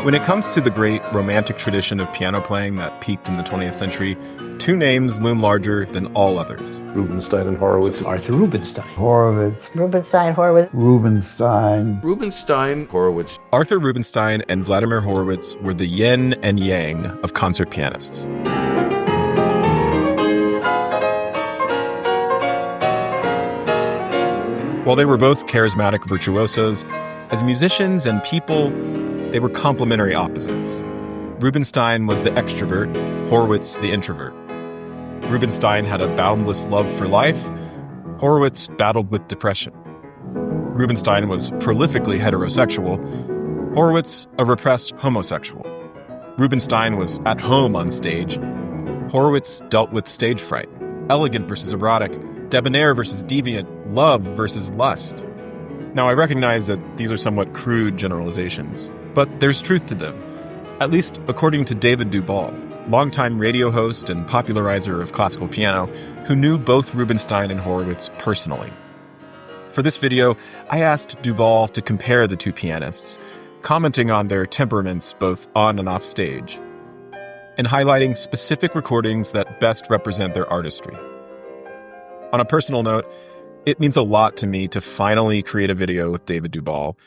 When it comes to the great romantic tradition of piano playing that peaked in the 20th century, two names loom larger than all others. Rubinstein and Horowitz. Arthur Rubinstein. Horowitz. Rubinstein, Horowitz. Rubinstein. Rubinstein, Horowitz. Arthur Rubinstein and Vladimir Horowitz were the yin and yang of concert pianists. While they were both charismatic virtuosos, as musicians and people, they were complementary opposites. Rubinstein was the extrovert, Horowitz the introvert. Rubinstein had a boundless love for life. Horowitz battled with depression. Rubinstein was prolifically heterosexual. Horowitz, a repressed homosexual. Rubinstein was at home on stage. Horowitz dealt with stage fright, elegant versus erotic, debonair versus deviant, love versus lust. Now, I recognize that these are somewhat crude generalizations, but there's truth to them, at least according to David Dubal, longtime radio host and popularizer of classical piano, who knew both Rubinstein and Horowitz personally. For this video, I asked Dubal to compare the two pianists, commenting on their temperaments both on and off stage, and highlighting specific recordings that best represent their artistry. On a personal note, it means a lot to me to finally create a video with David Dubal,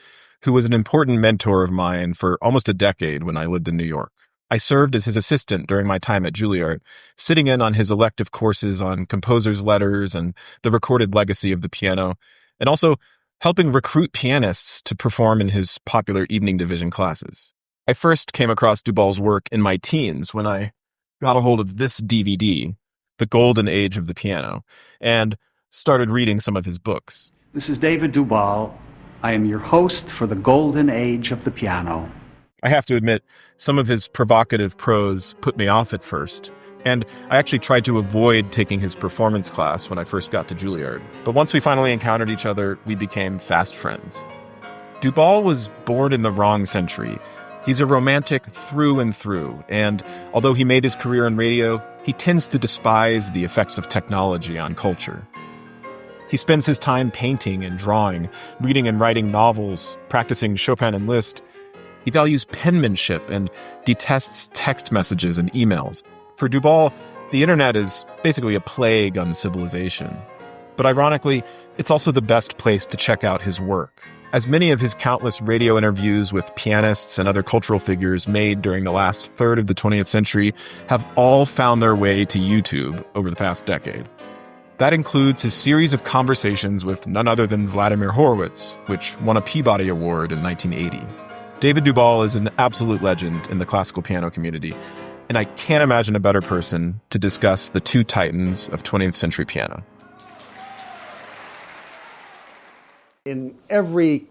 who was an important mentor of mine for almost a decade when I lived in New York. I served as his assistant during my time at Juilliard, sitting in on his elective courses on composers' letters and the recorded legacy of the piano, and also helping recruit pianists to perform in his popular evening division classes. I first came across Dubal's work in my teens when I got a hold of this DVD, The Golden Age of the Piano, and started reading some of his books. This is David Dubal. I am your host for The Golden Age of the Piano. I have to admit, some of his provocative prose put me off at first, and I actually tried to avoid taking his performance class when I first got to Juilliard. But once we finally encountered each other, we became fast friends. Dubal was born in the wrong century. He's a romantic through and through, and although he made his career in radio, he tends to despise the effects of technology on culture. He spends his time painting and drawing, reading and writing novels, practicing Chopin and Liszt. He values penmanship and detests text messages and emails. For Dubal, the internet is basically a plague on civilization. But ironically, it's also the best place to check out his work, as many of his countless radio interviews with pianists and other cultural figures made during the last third of the 20th century have all found their way to YouTube over the past decade. That includes his series of conversations with none other than Vladimir Horowitz, which won a Peabody Award in 1980. David Dubal is an absolute legend in the classical piano community, and I can't imagine a better person to discuss the two titans of 20th century piano. In every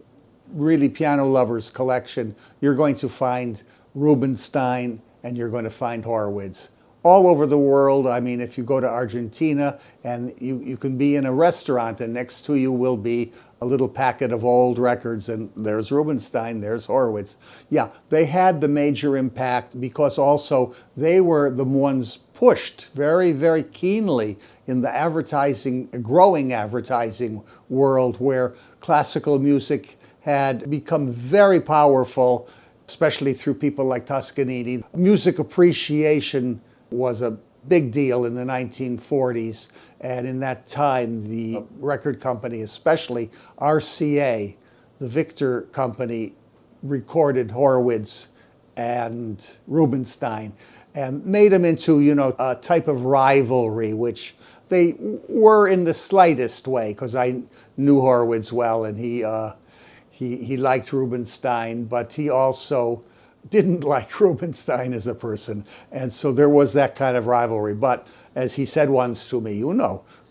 really piano lover's collection, you're going to find Rubinstein and you're going to find Horowitz. All over the world, I mean, if you go to Argentina and you can be in a restaurant and next to you will be a little packet of old records and there's Rubinstein, there's Horowitz. Yeah, they had the major impact because also they were the ones pushed very, very keenly in the advertising, growing advertising world where classical music had become very powerful, especially through people like Toscanini. Music appreciation was a big deal in the 1940s, and in that time the record company, especially RCA, the Victor company, recorded Horowitz and Rubinstein and made them into, a type of rivalry, which they were in the slightest way, because I knew Horowitz well and he liked Rubinstein, but he also didn't like Rubinstein as a person. And so there was that kind of rivalry. But as he said once to me,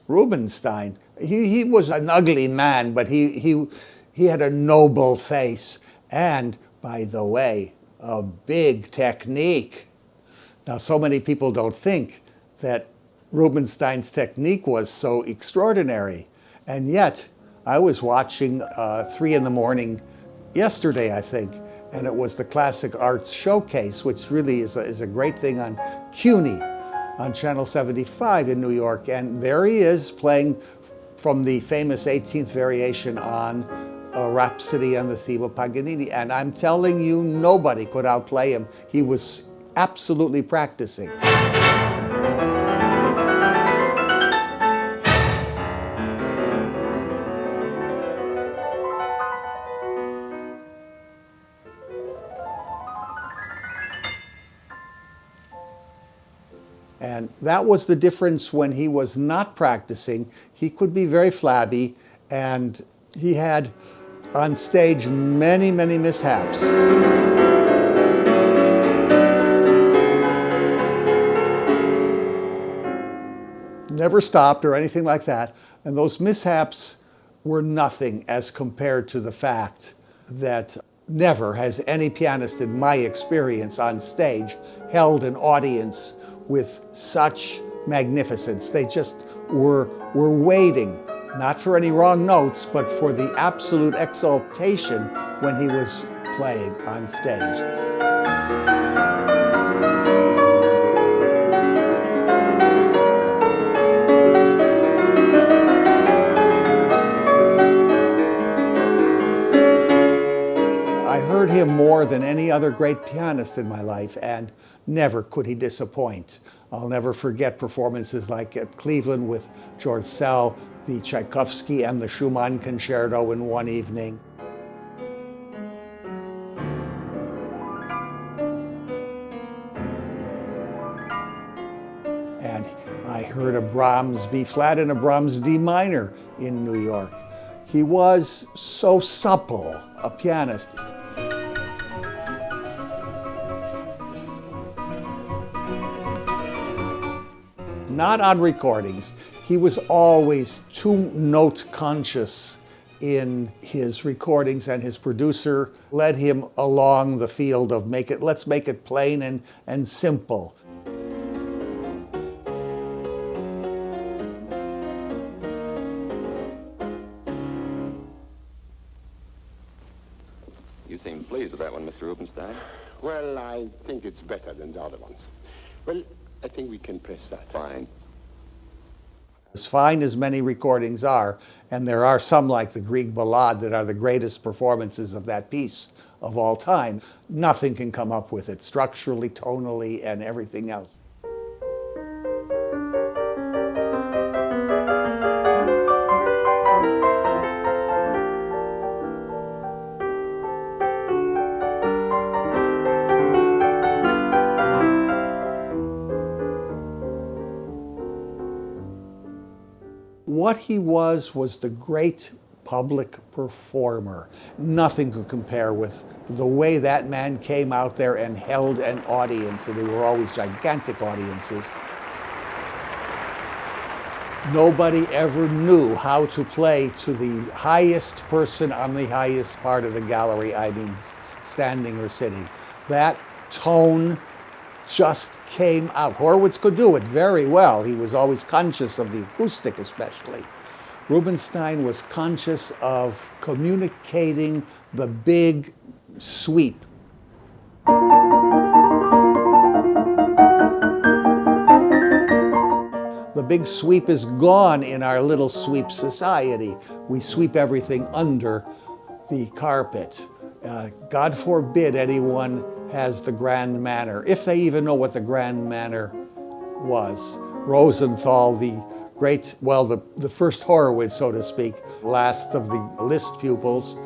Rubinstein, he was an ugly man, but he had a noble face. And, by the way, a big technique. Now, so many people don't think that Rubinstein's technique was so extraordinary. And yet, I was watching 3 in the morning yesterday, I think, and it was the Classic Arts Showcase, which really is a great thing on CUNY, on Channel 75 in New York. And there he is playing from the famous 18th variation on a Rhapsody on the theme of Paganini. And I'm telling you, nobody could outplay him. He was absolutely practicing. And that was the difference when he was not practicing. He could be very flabby, and he had on stage many, many mishaps. Never stopped or anything like that. And those mishaps were nothing as compared to the fact that never has any pianist in my experience on stage held an audience with such magnificence. They just were waiting, not for any wrong notes, but for the absolute exaltation when he was playing on stage. I heard him more than any other great pianist in my life, and never could he disappoint. I'll never forget performances like at Cleveland with George Sell, the Tchaikovsky and the Schumann concerto in one evening. And I heard a Brahms B flat and a Brahms D minor in New York. He was so supple a pianist. Not on recordings. He was always two-note conscious in his recordings, and his producer led him along the field of let's make it plain and simple. You seem pleased with that one, Mr. Rubinstein. Well, I think it's better than the other ones. Well, I think we can press that. Fine. As fine as many recordings are, and there are some like the Graybil Laude that are the greatest performances of that piece of all time, nothing can come up with it, structurally, tonally, and everything else. What he was the great public performer. Nothing could compare with the way that man came out there and held an audience, and they were always gigantic audiences. Nobody ever knew how to play to the highest person on the highest part of the gallery, I mean standing or sitting. That tone just came out. Horowitz could do it very well. He was always conscious of the acoustic especially. Rubinstein was conscious of communicating the big sweep. The big sweep is gone in our little sweep society. We sweep everything under the carpet. God forbid anyone has the grand manner, if they even know what the grand manner was. Rosenthal, the great, well, the first Horowitz, so to speak, last of the Liszt pupils,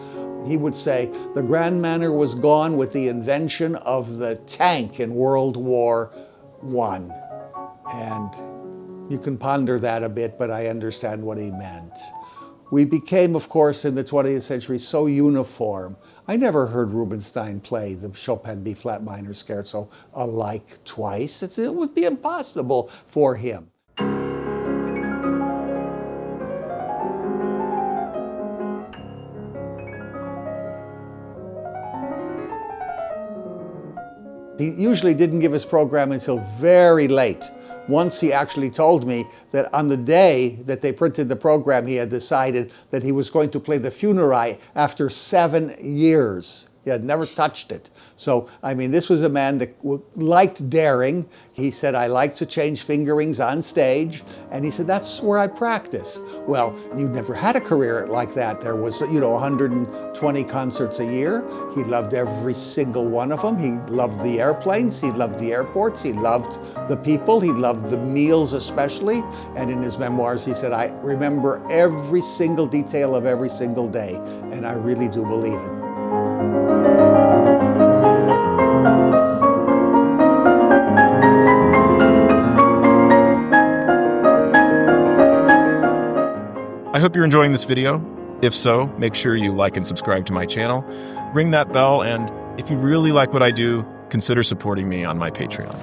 he would say the grand manner was gone with the invention of the tank in World War I. And you can ponder that a bit, but I understand what he meant. We became, of course, in the 20th century so uniform. I never heard Rubinstein play the Chopin B-flat minor scherzo alike twice. It would be impossible for him. He usually didn't give his program until very late. Once he actually told me that on the day that they printed the program, he had decided that he was going to play the Funerei after 7 years He had never touched it. So, I mean, this was a man that liked daring. He said, I like to change fingerings on stage. And he said, that's where I practice. Well, you never had a career like that. There was, 120 concerts a year. He loved every single one of them. He loved the airplanes. He loved the airports. He loved the people. He loved the meals especially. And in his memoirs, he said, I remember every single detail of every single day. And I really do believe it. I hope you're enjoying this video. If so, make sure you like and subscribe to my channel, ring that bell, and if you really like what I do, consider supporting me on my Patreon.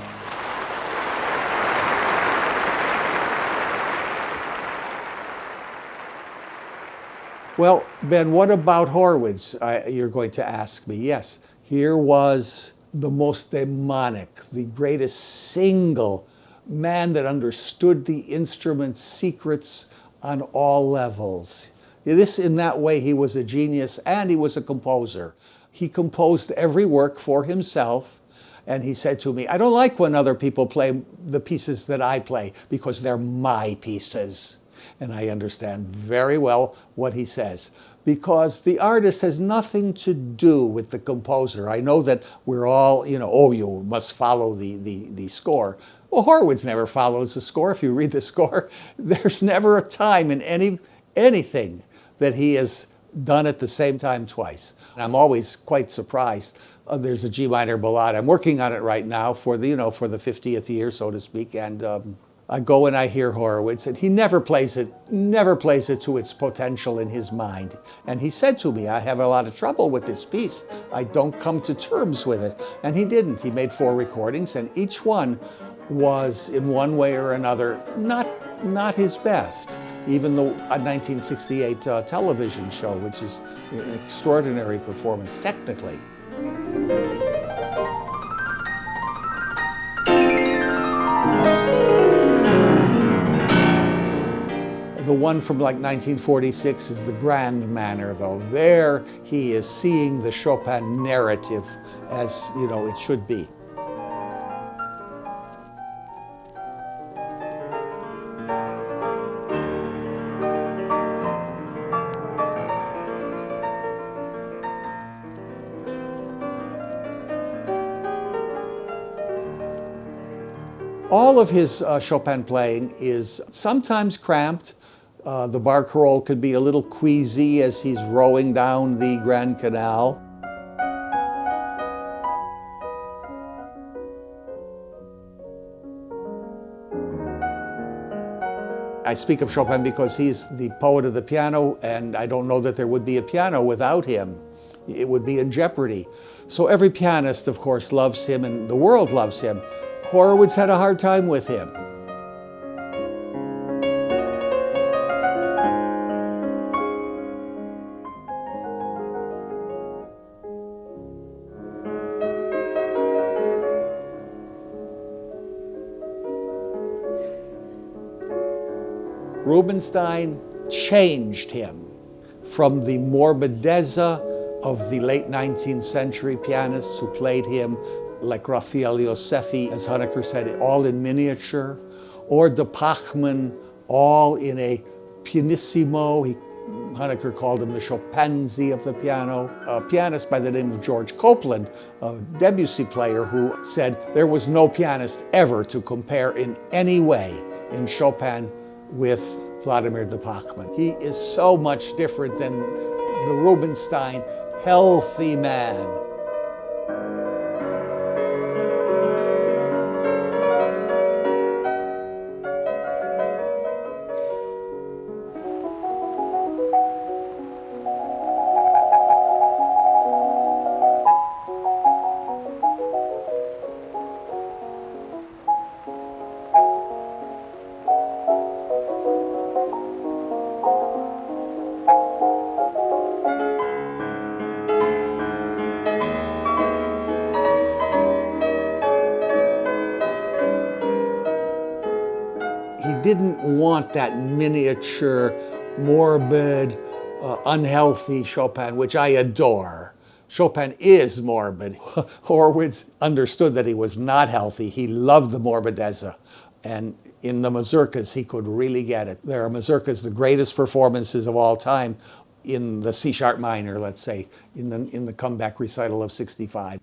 Well, Ben, what about Horowitz? You're going to ask me. Yes, here was the most demonic, the greatest single man that understood the instrument's secrets on all levels. In that way, he was a genius and he was a composer. He composed every work for himself. And he said to me, I don't like when other people play the pieces that I play because they're my pieces. And I understand very well what he says, because the artist has nothing to do with the composer. I know that we're all, you must follow the score. Well, Horowitz never follows the score. If you read the score, there's never a time in anything that he has done at the same time twice. And I'm always quite surprised. There's a G minor ballade. I'm working on it right now for the, for the 50th year, so to speak. And I go and I hear Horowitz, and he never plays it to its potential in his mind. And he said to me, I have a lot of trouble with this piece. I don't come to terms with it. And he didn't. He made 4 recordings, and each one was, in one way or another, not his best. Even the 1968 television show, which is an extraordinary performance technically. The one from like 1946 is the grand manner, though. There he is seeing the Chopin narrative as, it should be. All of his Chopin playing is sometimes cramped. The barcarolle could be a little queasy as he's rowing down the Grand Canal. I speak of Chopin because he's the poet of the piano, and I don't know that there would be a piano without him. It would be in jeopardy. So every pianist, of course, loves him, and the world loves him. Horowitz had a hard time with him. Rubinstein changed him from the morbidezza of the late 19th century pianists who played him like Raphael Yosefi, as Honecker said, all in miniature, or de Pachmann, all in a pianissimo. Honecker called him the Chopinzy of the piano. A pianist by the name of George Copeland, a Debussy player, who said there was no pianist ever to compare in any way in Chopin with Vladimir de Pachmann. He is so much different than the Rubinstein healthy man. He didn't want that miniature, morbid, unhealthy Chopin, which I adore. Chopin is morbid. Horowitz understood that he was not healthy. He loved the morbidezza. And in the mazurkas, he could really get it. There are mazurkas, the greatest performances of all time, in the C sharp minor, let's say, in the comeback recital of 65.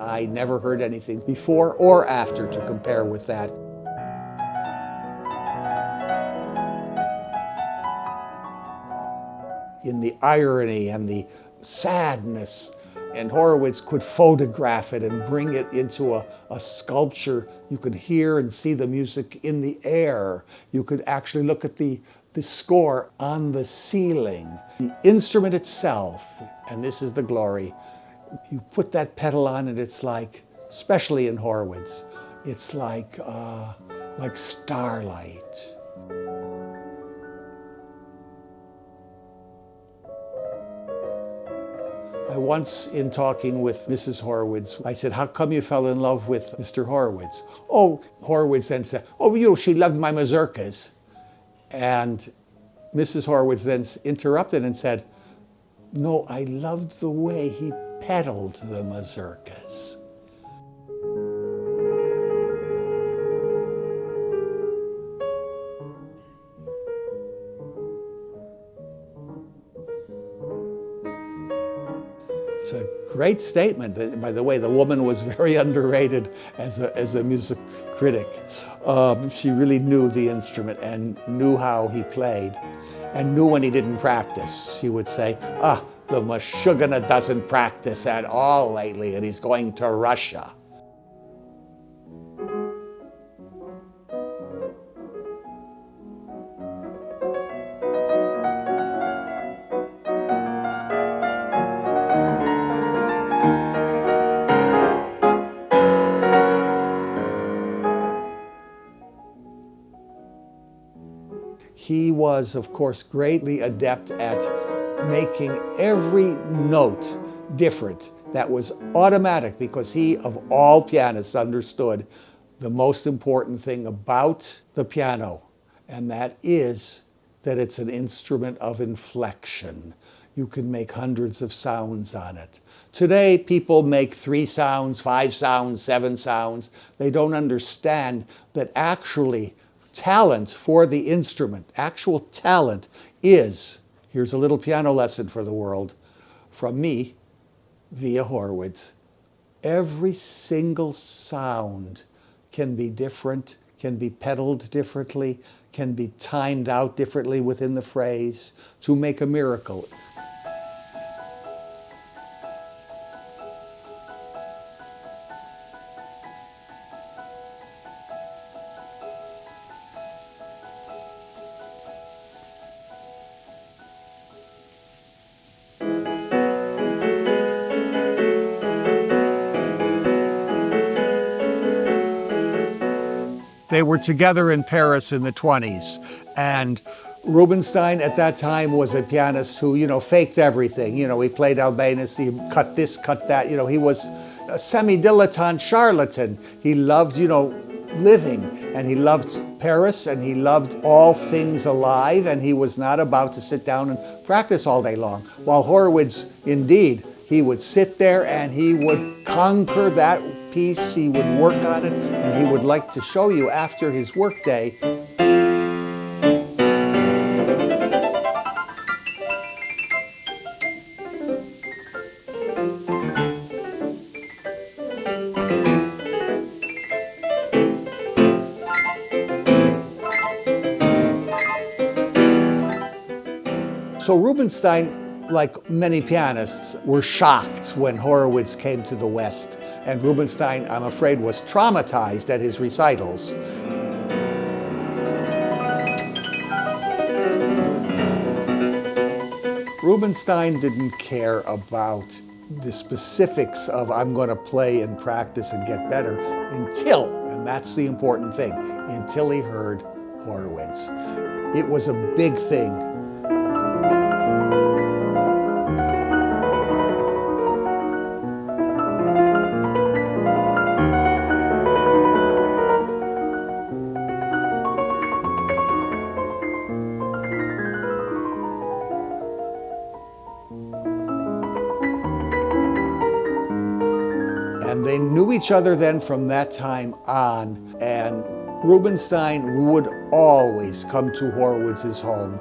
I never heard anything before or after to compare with that. In the irony and the sadness, and Horowitz could photograph it and bring it into a sculpture. You could hear and see the music in the air. You could actually look at the score on the ceiling. The instrument itself, and this is the glory, you put that pedal on and it's like, especially in Horowitz, it's like starlight. I once, in talking with Mrs. Horowitz, I said, how come you fell in love with Mr. Horowitz? Oh, Horowitz then said, oh, she loved my mazurkas. And Mrs. Horowitz then interrupted and said, no, I loved the way he pedaled the mazurkas. It's a great statement. By the way, the woman was very underrated as a music critic. She really knew the instrument and knew how he played and knew when he didn't practice. She would say, the Meshuggah doesn't practice at all lately and he's going to Russia. He was, of course, greatly adept at making every note different. That was automatic because he, of all pianists, understood the most important thing about the piano, and that is that it's an instrument of inflection. You can make hundreds of sounds on it. Today, people make 3 sounds, 5 sounds, 7 sounds. They don't understand that actually talent for the instrument, actual talent is, here's a little piano lesson for the world from me via Horowitz. Every single sound can be different, can be pedaled differently, can be timed out differently within the phrase to make a miracle. They were together in Paris in the 20s, and Rubinstein at that time was a pianist who, faked everything. He played Albéniz, he cut this, cut that. He was a semi-dilettante charlatan. He loved, living, and he loved Paris, and he loved all things alive, and he was not about to sit down and practice all day long. While Horowitz, indeed, he would sit there and he would conquer that piece, he would work on it, and he would like to show you after his workday. So Rubinstein, like many pianists, were shocked when Horowitz came to the West. And Rubinstein, I'm afraid, was traumatized at his recitals. Rubinstein didn't care about the specifics of I'm going to play and practice and get better until, and And that's the important thing, until he heard Horowitz. It was a big thing. And they knew each other then from that time on, and Rubinstein would always come to Horowitz's home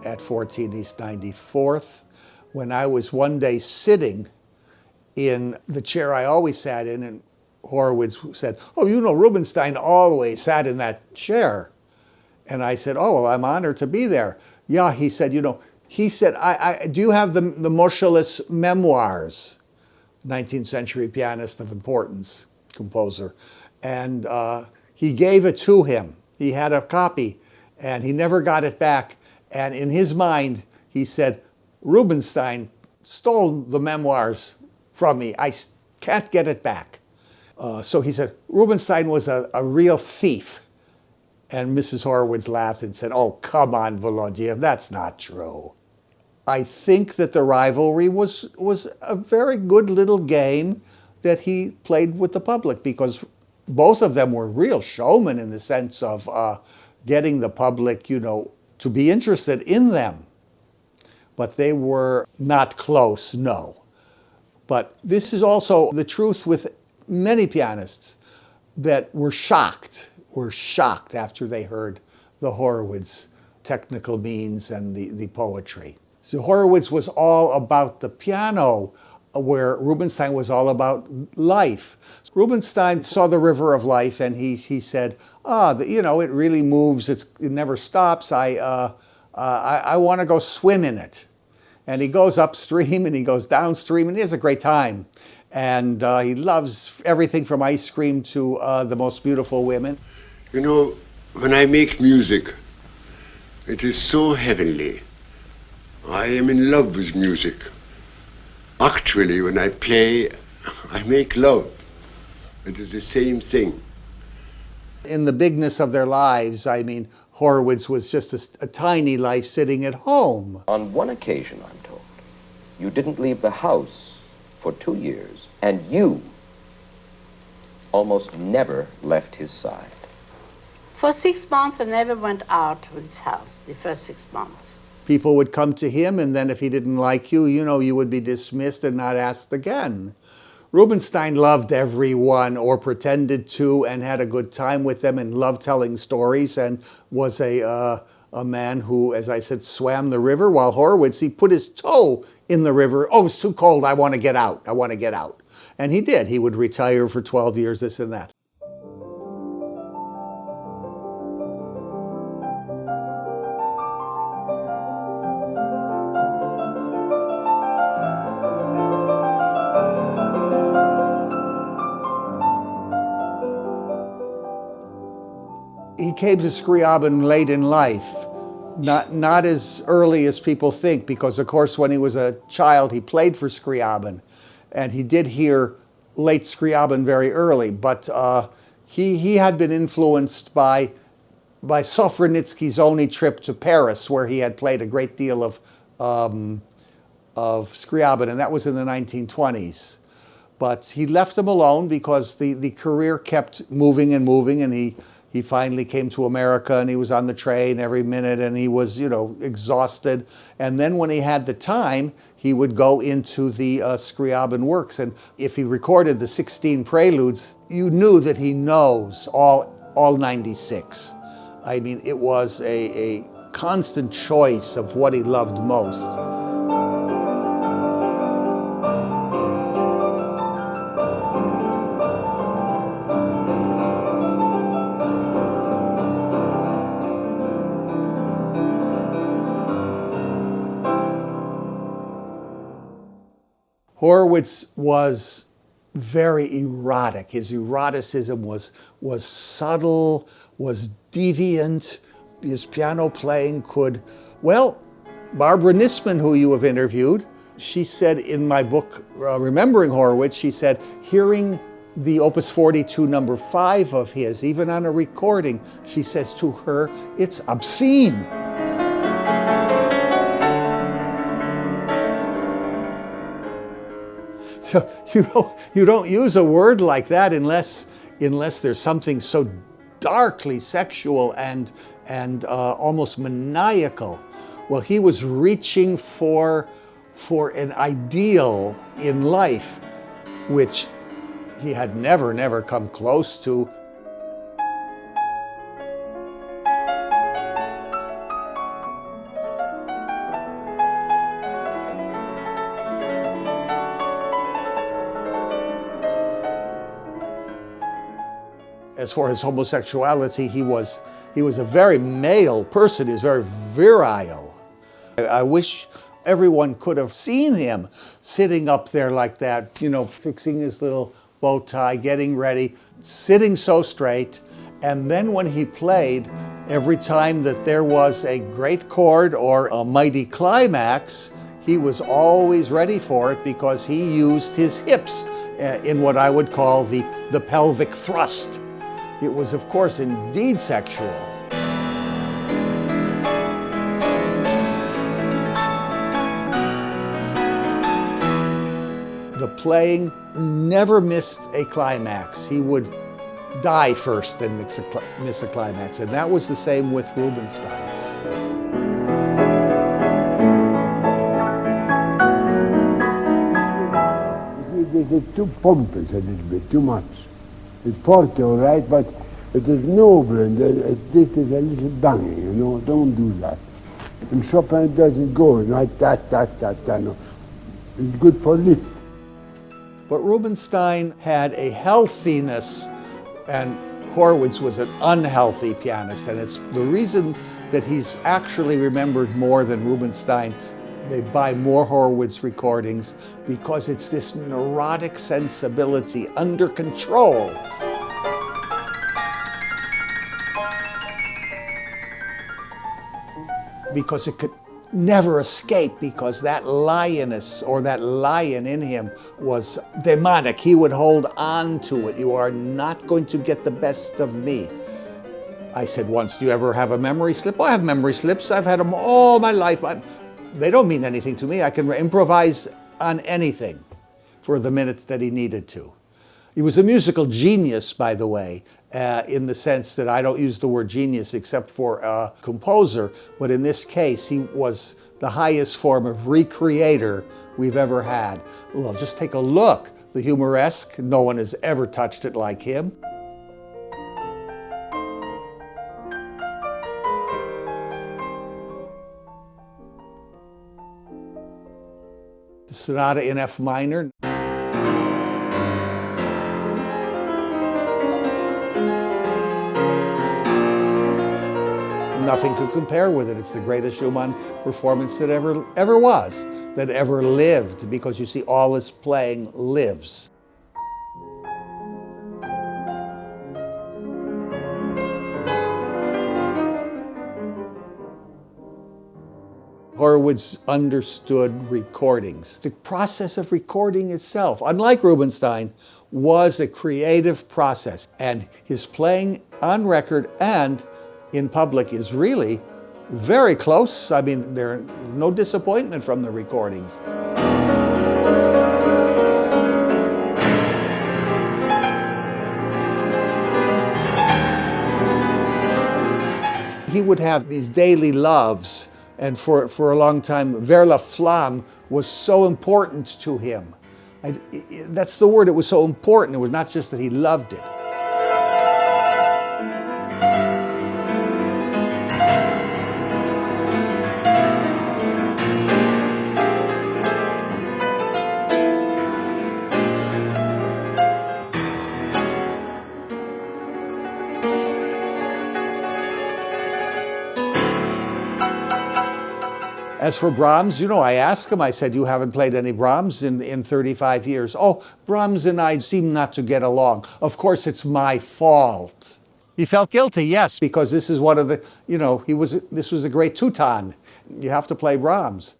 at 14 East 94th. When I was one day sitting in the chair I always sat in, and Horowitz said, "Oh, you know, Rubinstein always sat in that chair." And I said, "Oh, well, I'm honored to be there." "Yeah," he said, "you know," he said, do you have the Moscheles memoirs? 19th century pianist of importance, composer. And he gave it to him. He had a copy, and he never got it back. And in his mind, he said, "Rubinstein stole the memoirs from me. I can't get it back." So he said, Rubinstein was a real thief. And Mrs. Horowitz laughed and said, "Oh, come on, Volodya, that's not true." I think that the rivalry was a very good little game that he played with the public, because both of them were real showmen in the sense of getting the public, you know, to be interested in them. But they were not close, no. But this is also the truth with many pianists that were shocked after they heard the Horowitz technical means and the poetry. So Horowitz was all about the piano, where Rubinstein was all about life. Rubinstein saw the river of life, and he said, you know, it really moves, it never stops. I want to go swim in it. And he goes upstream and he goes downstream, and he has a great time. And he loves everything from ice cream to the most beautiful women. You know, when I make music, it is so heavenly. I am in love with music. Actually, when I play, I make love. It is the same thing. In the bigness of their lives, I mean, Horowitz was just a tiny life sitting at home. On one occasion, I'm told, you didn't leave the house for 2 years, and you almost never left his side. For 6 months, I never went out of his house, the first 6 months. People would come to him, and then if he didn't like you, you know, you would be dismissed and not asked again. Rubinstein loved everyone, or pretended to, and had a good time with them, and loved telling stories, and was a man who, as I said, swam the river, while Horowitz, he put his toe in the river. "Oh, it's too cold, I want to get out, I want to get out." And he did. He would retire for 12 years, this and that. He came to Scriabin late in life, not as early as people think, because of course when he was a child he played for Scriabin, and he did hear late Scriabin very early, but he had been influenced by Sofronitsky's only trip to Paris, where he had played a great deal of Scriabin, and that was in the 1920s. But he left him alone because the career kept moving and moving, and he finally came to America, and he was on the train every minute, and he was, you know, exhausted. And then when he had the time, he would go into the Scriabin works. And if he recorded the 16 preludes, you knew that he knows all 96. I mean, it was a constant choice of what he loved most. Horowitz was very erotic. His eroticism was subtle, was deviant. His piano playing could, well, Barbara Nisman, who you have interviewed, she said in my book, Remembering Horowitz, she said, hearing the Opus 42 number 5 of his, even on a recording, she says to her, it's obscene. So you don't use a word like that unless there's something so darkly sexual and almost maniacal. Well, he was reaching for an ideal in life, which he had never come close to. As far as homosexuality, he was a very male person. He was very virile. I wish everyone could have seen him sitting up there like that, fixing his little bow tie, getting ready, sitting so straight. And then when he played, every time that there was a great chord or a mighty climax, he was always ready for it because he used his hips in what I would call the pelvic thrust. It was, of course, indeed sexual. The playing never missed a climax. He would die first, then miss a climax. And that was the same with Rubinstein. It's too pompous a little bit, too much. It's forte, all right, but it is noble, and this is a little banging, don't do that. And Chopin doesn't go like that, no. It's good for Liszt. But Rubinstein had a healthiness, and Horowitz was an unhealthy pianist, and it's the reason that he's actually remembered more than Rubinstein. They buy more Horowitz recordings because it's this neurotic sensibility under control. Because it could never escape, because that lioness or that lion in him was demonic. He would hold on to it. You are not going to get the best of me. I said once, do you ever have a memory slip? I have memory slips. I've had them all my life. They don't mean anything to me. I can improvise on anything for the minutes that he needed to. He was a musical genius, by the way, in the sense that I don't use the word genius except for a composer, but in this case, he was the highest form of recreator we've ever had. Well, just take a look. The humoresque, no one has ever touched it like him. The Sonata in F minor. Nothing could compare with it. It's the greatest Schumann performance that ever was, that ever lived, because you see, all his playing lives. Horowitz understood recordings. The process of recording itself, unlike Rubinstein, was a creative process. And his playing on record and in public is really very close. I mean, there's no disappointment from the recordings. He would have these daily loves, and for a long time, vers la flamme was so important to him. That's the word, it was so important. It was not just that he loved it. As for Brahms, I asked him, I said, you haven't played any Brahms in 35 years. Oh, Brahms and I seem not to get along. Of course, it's my fault. He felt guilty, yes, because this is one of the, this was a great Teuton. You have to play Brahms.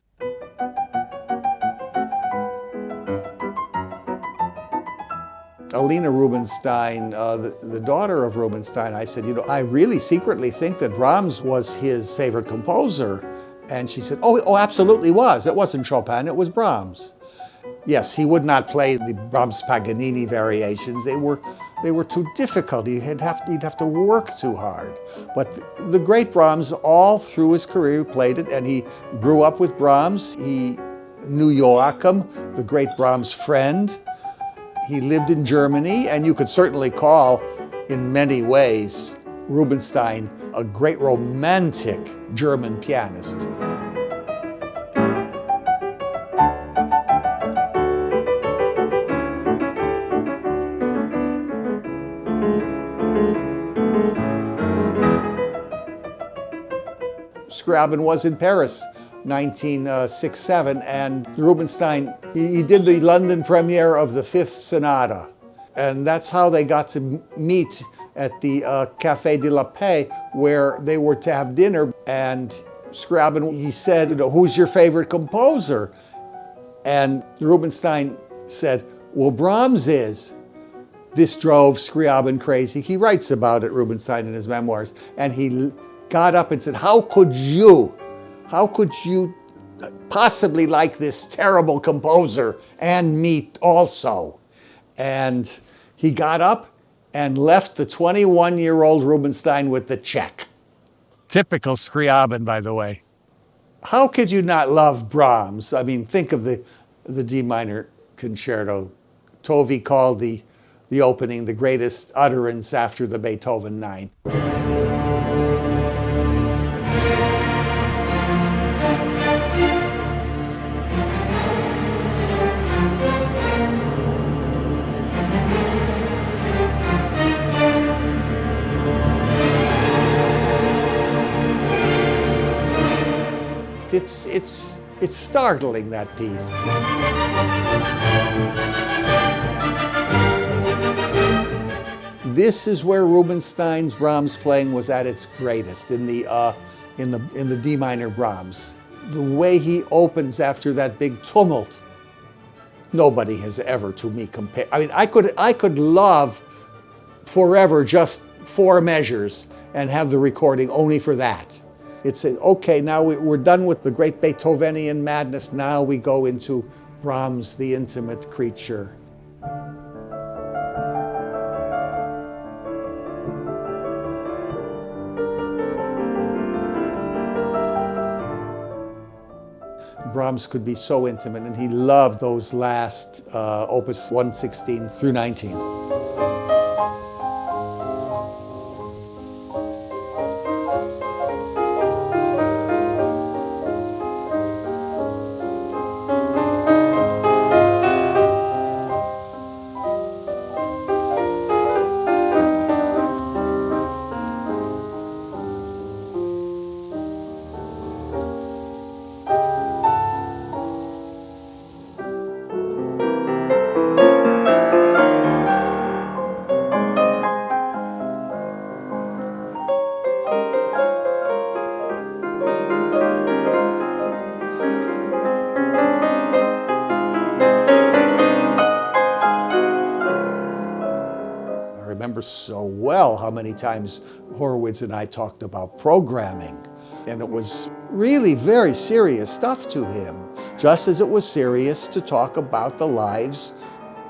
Alina Rubinstein, the daughter of Rubinstein, I said, I really secretly think that Brahms was his favorite composer. And she said, oh, absolutely was. It wasn't Chopin, it was Brahms. Yes, he would not play the Brahms Paganini variations. They were too difficult. He'd have to work too hard. But the great Brahms, all through his career, played it, and he grew up with Brahms. He knew Joachim, the great Brahms' friend. He lived in Germany, and you could certainly call, in many ways, Rubinstein a great romantic German pianist. Scriabin was in Paris, 1967, and Rubinstein, he did the London premiere of the Fifth Sonata. And that's how they got to meet at the Café de la Paix, where they were to have dinner. And Scriabin, he said, who's your favorite composer? And Rubinstein said, well, Brahms is. This drove Scriabin crazy. He writes about it, Rubinstein, in his memoirs. And he got up and said, how could you possibly like this terrible composer and me also? And he got up and left the 21-year-old Rubinstein with the check. Typical Scriabin, by the way. How could you not love Brahms? I mean, think of the D minor concerto. Tovey called the opening the greatest utterance after the Beethoven Ninth. It's startling, that piece. This is where Rubinstein's Brahms playing was at its greatest, in the D minor Brahms. The way he opens after that big tumult, nobody has ever, to me, compared. I mean, I could love forever just 4 measures and have the recording only for that. It's okay, now we're done with the great Beethovenian madness. Now we go into Brahms, the intimate creature. Brahms could be so intimate, and he loved those last opus 116 through 19. So well how many times Horowitz and I talked about programming, and it was really very serious stuff to him, just as it was serious to talk about the lives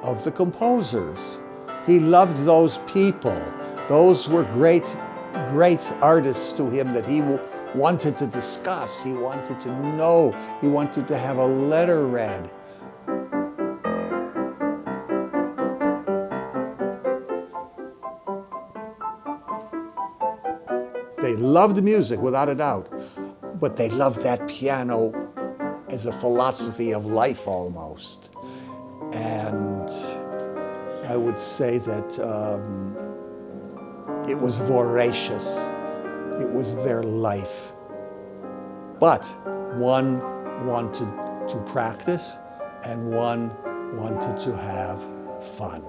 of the composers. He loved those people. Those were great artists to him that he wanted to discuss, he wanted to know, he wanted to have a letter read. They loved music, without a doubt, but they loved that piano as a philosophy of life almost. And I would say that it was voracious. It was their life. But one wanted to practice, and one wanted to have fun.